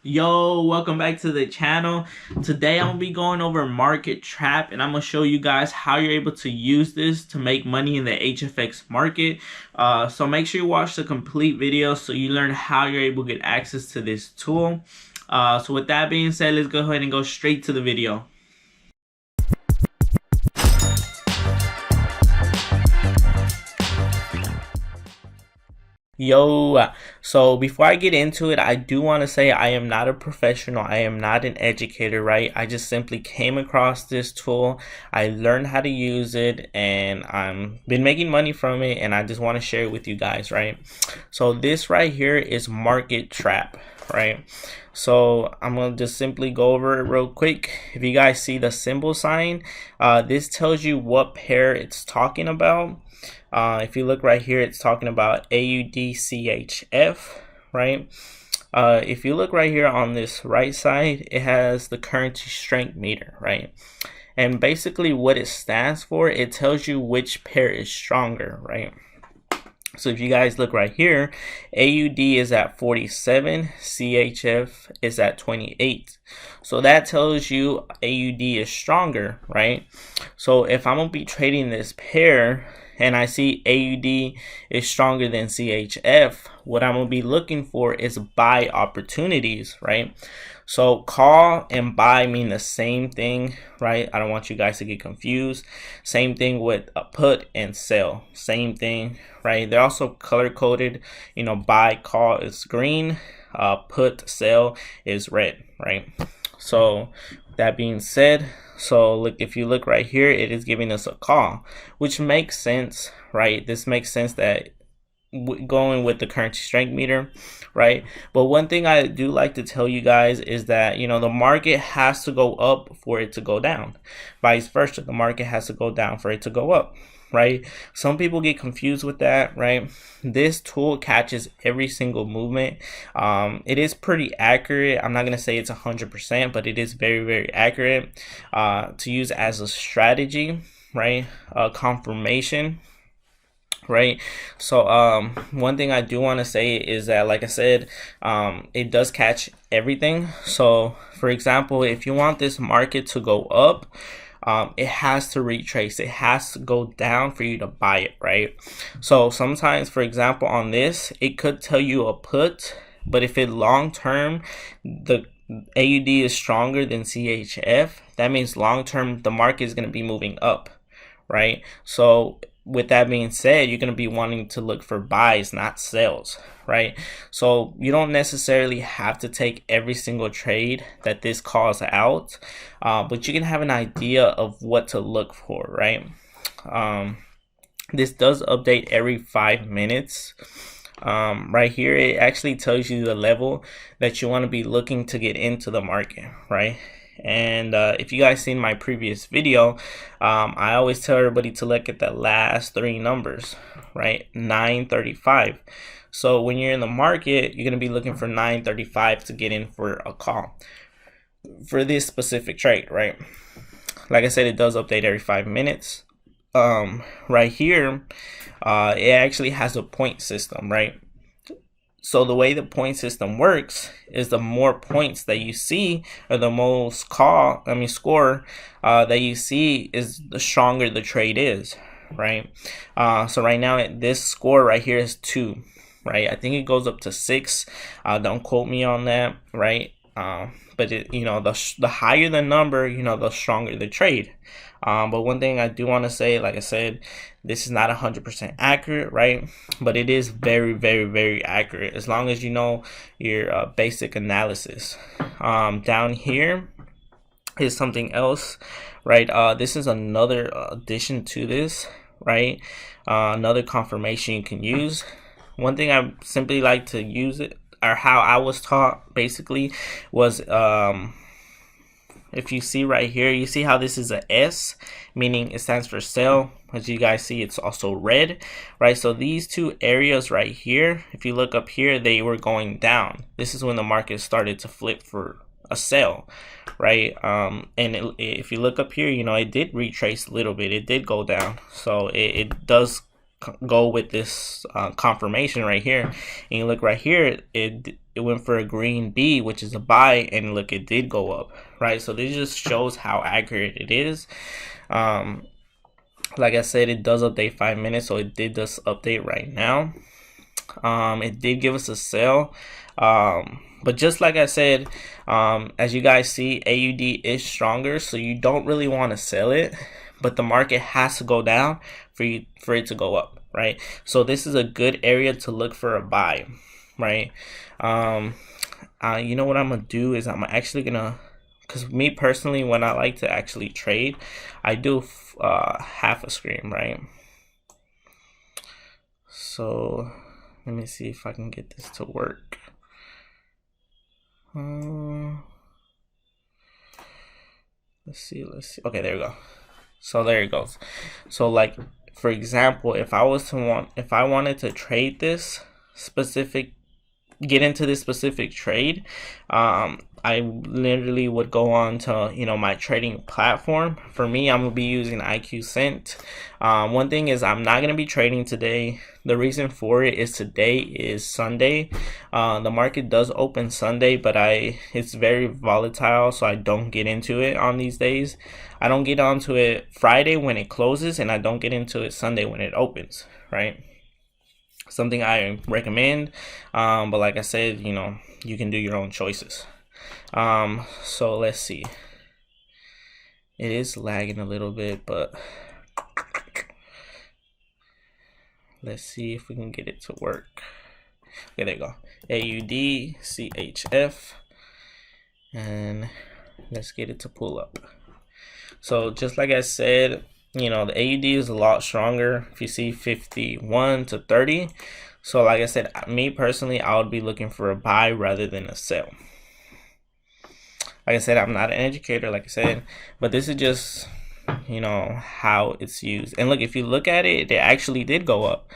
Yo, welcome back to the channel. Today I'm gonna be going over market trap, and I'm gonna show you guys how you're able to use this to make money in the HFX market. So make sure you watch the complete video so you learn how you're able to get access to this tool. So with that being said, let's go ahead and go straight to the video. Yo, so before I get into it, I do want to say I am not a professional. I am not an educator, right? I just simply came across this tool. I learned how to use it and I'm been making money from it, and I just want to share it with you guys, right? So this right here is market trap, right? So I'm going to just simply go over it real quick. If you guys see the symbol sign, this tells you what pair it's talking about. If you look right here, it's talking about AUDCHF, right? If you look right here on this right side, it has the currency strength meter, right? And basically what it stands for, it tells you which pair is stronger, right? So if you guys look right here, AUD is at 47, CHF is at 28. So that tells you AUD is stronger, right? So if I'm going to be trading this pair and I see AUD is stronger than CHF, what I'm going to be looking for is buy opportunities, right? So call and buy mean the same thing, right? I don't want you guys to get confused. Same thing with a put and sell, same thing, right? They're also color coded. You know, buy, call is green, put, sell is red, right? So that being said, so look, if you look right here, it is giving us a call, which makes sense, right? This makes sense that going with the currency strength meter, right? But one thing I do like to tell you guys is that, you know, the market has to go up for it to go down. Vice versa, the market has to go down for it to go up, right? Some people get confused with that, right? This tool catches every single movement. It is pretty accurate. I'm not going to say it's 100%, but it is very, very accurate to use as a strategy, right? Confirmation, right? So one thing I do want to say is that, like I said, it does catch everything. So for example, if you want this market to go up, it has to retrace, it has to go down for you to buy it, right? So sometimes, for example, on this, it could tell you a put, but if it long term the AUD is stronger than CHF, that means long term the market is going to be moving up, right? So with that being said, you're going to be wanting to look for buys, not sells, right? So you don't necessarily have to take every single trade that this calls out, but you can have an idea of what to look for, right? This does update every 5 minutes. Right here, it actually tells you the level that you want to be looking to get into the market, right? And if you guys seen my previous video, I always tell everybody to look at the last 3 numbers, right? 935. So when you're in the market, you're going to be looking for 935 to get in for a call for this specific trade, right? Like I said, it does update every 5 minutes. Right here, it actually has a point system, right? So the way the point system works is the more points that you see, or the most score that you see, is the stronger the trade is, right? So right now this score right here is 2, right? I think it goes up to 6. Don't quote me on that, right? But it, you know, the higher the number, you know, the stronger the trade. But one thing I do want to say, like I said, this is not 100% accurate, right? But it is very, very, very accurate as long as you know your basic analysis. Down here is something else, right? This is another addition to this, right? Another confirmation you can use. One thing I simply like to use it, or how I was taught basically, was if you see right here, you see how this is a S, meaning it stands for sell. As you guys see, it's also red, right? So these 2 areas right here, if you look up here, they were going down. This is when the market started to flip for a sell, right? If you look up here, you know, it did retrace a little bit, it did go down. So it does go with this confirmation right here, and you look right here, it went for a green B, which is a buy, and look, it did go up, right? So this just shows how accurate it is. Like I said, it does update 5 minutes, so it did this update right now. It did give us a sell, but just like I said, as you guys see, AUD is stronger, so you don't really want to sell it, but the market has to go down for it to go up, right? So this is a good area to look for a buy, right? You know what I'm gonna do is I'm actually gonna, because me personally, when I like to actually trade, I do half a screen, right? So let me see if I can get this to work. Let's see. Okay, there we go. So there it goes. So like, for example, if I wanted to trade this specific, get into this specific trade, I literally would go on to, my trading platform. For me, I'm gonna be using IQ Cent. One thing is, I'm not gonna be trading today. The reason for it is today is Sunday. The market does open Sunday, but it's very volatile, so I don't get into it on these days. I don't get onto it Friday when it closes, and I don't get into it Sunday when it opens, right? Something I recommend, but like I said, you can do your own choices. So let's see. It is lagging a little bit, but let's see if we can get it to work. Okay, there you go. AUD CHF, and let's get it to pull up. So just like I said, the AUD is a lot stronger. If you see 51 to 30, so like I said, me personally, I would be looking for a buy rather than a sell. Like I said, I'm not an educator, like I said, but this is just, how it's used. And look, if you look at it, it actually did go up,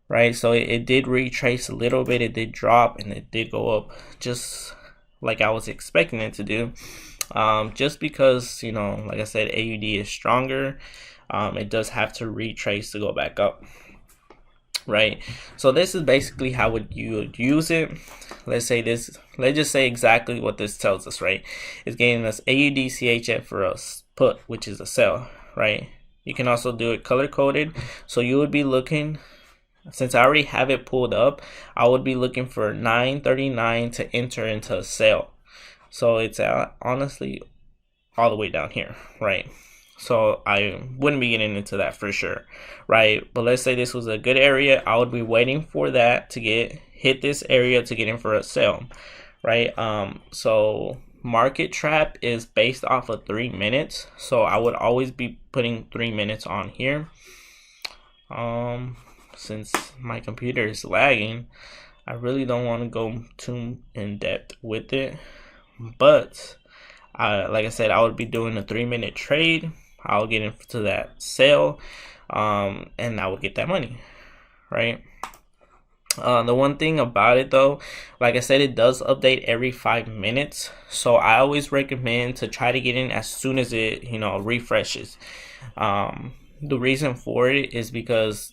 right? So it did retrace a little bit, it did drop, and it did go up just like I was expecting it to do. Just because, like I said, AUD is stronger, it does have to retrace to go back up, right? So this is basically how you would use it. Let's just say exactly what this tells us, right? It's getting us AUD CHF for a put, which is a sell, right? You can also do it color coded. So you would be looking, since I already have it pulled up, I would be looking for 939 to enter into a sell. So it's honestly all the way down here, right? So I wouldn't be getting into that for sure, right? But let's say this was a good area, I would be waiting for that to hit this area to get in for a sell, right? So market trap is based off of 3 minutes, so I would always be putting 3 minutes on here. Since my computer is lagging, I really don't want to go too in depth with it, but like I said, I would be doing a 3-minute trade. I'll get into that sale, and I will get that money, right? The one thing about it though, like I said, it does update every 5 minutes, so I always recommend to try to get in as soon as it refreshes. The reason for it is because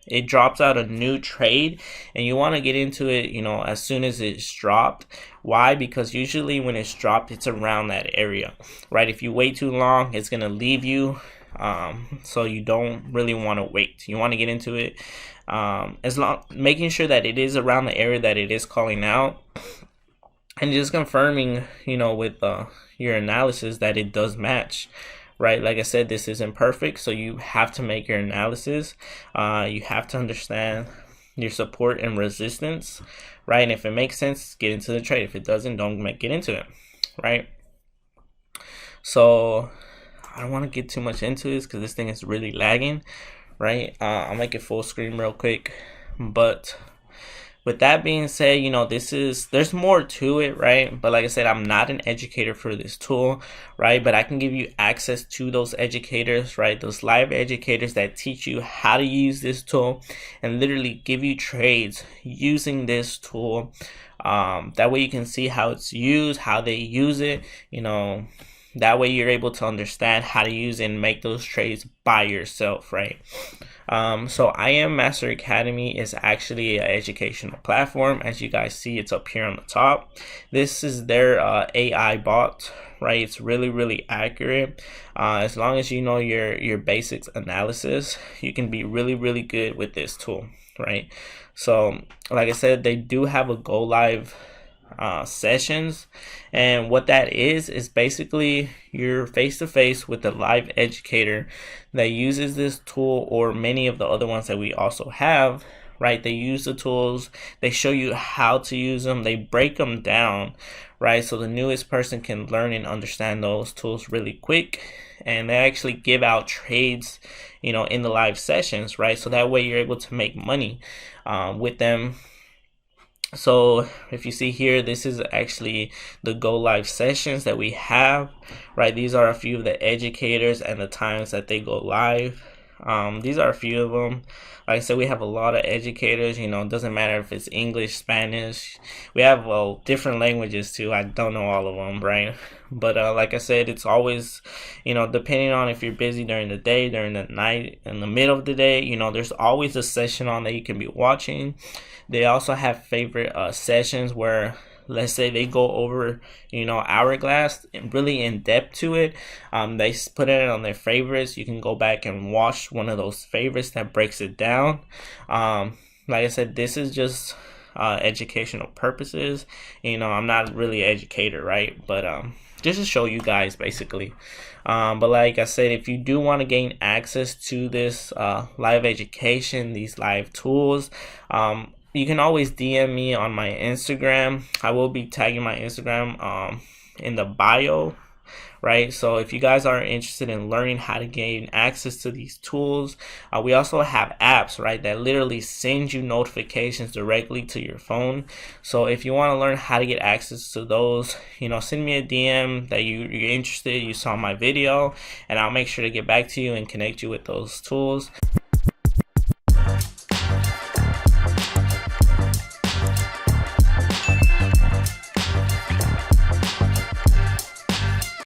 it drops out a new trade, and you want to get into it as soon as it's dropped. Why? Because usually when it's dropped, it's around that area, right? If you wait too long, it's gonna leave you, so you don't really want to wait. You want to get into it making sure that it is around the area that it is calling out, and just confirming with your analysis that it does match, right? Like I said, this isn't perfect, so you have to make your analysis. You have to understand your support and resistance, right? And if it makes sense, get into the trade. If it doesn't, don't get into it, right? So I don't want to get too much into this because this thing is really lagging, right? I'll make it full screen real quick. But with that being said, there's more to it, right? But like I said, I'm not an educator for this tool, right? But I can give you access to those educators, right? Those live educators that teach you how to use this tool and literally give you trades using this tool. That way you can see how it's used, how they use it, That way you're able to understand how to use and make those trades by yourself, right? So I Am Master Academy is actually an educational platform. As you guys see, it's up here on the top. This is their AI bot, right? It's really accurate. As long as you know your basics analysis, you can be really good with this tool, right? So like I said, they do have a go live sessions, and what that is basically you're face to face with a live educator that uses this tool, or many of the other ones that we also have, right? They use the tools, they show you how to use them, they break them down, right? So the newest person can learn and understand those tools really quick, and they actually give out trades, you know, in the live sessions, right? So that way you're able to make money with them. So if you see here, this is actually the go live sessions that we have, right? These are a few of the educators and the times that they go live. These are a few of them. Like I said, we have a lot of educators. You know, it doesn't matter if it's English, Spanish. We have different languages too. I don't know all of them, right? But like I said, it's always, you know, depending on if you're busy during the day, during the night, in the middle of the day, you know, there's always a session on that you can be watching. They also have favorite sessions where, let's say they go over, you know, Hourglass and really in depth to it. They put it on their favorites. You can go back and watch one of those favorites that breaks it down. Like I said, this is just educational purposes. You know, I'm not really an educator, right? But just to show you guys basically. But like I said, if you do want to gain access to this live education, these live tools, you can always DM me on my Instagram. I will be tagging my Instagram in the bio, right? So if you guys are interested in learning how to gain access to these tools, we also have apps, right, that literally send you notifications directly to your phone. So if you want to learn how to get access to those, you know, send me a DM that you're interested, you saw my video, and I'll make sure to get back to you and connect you with those tools.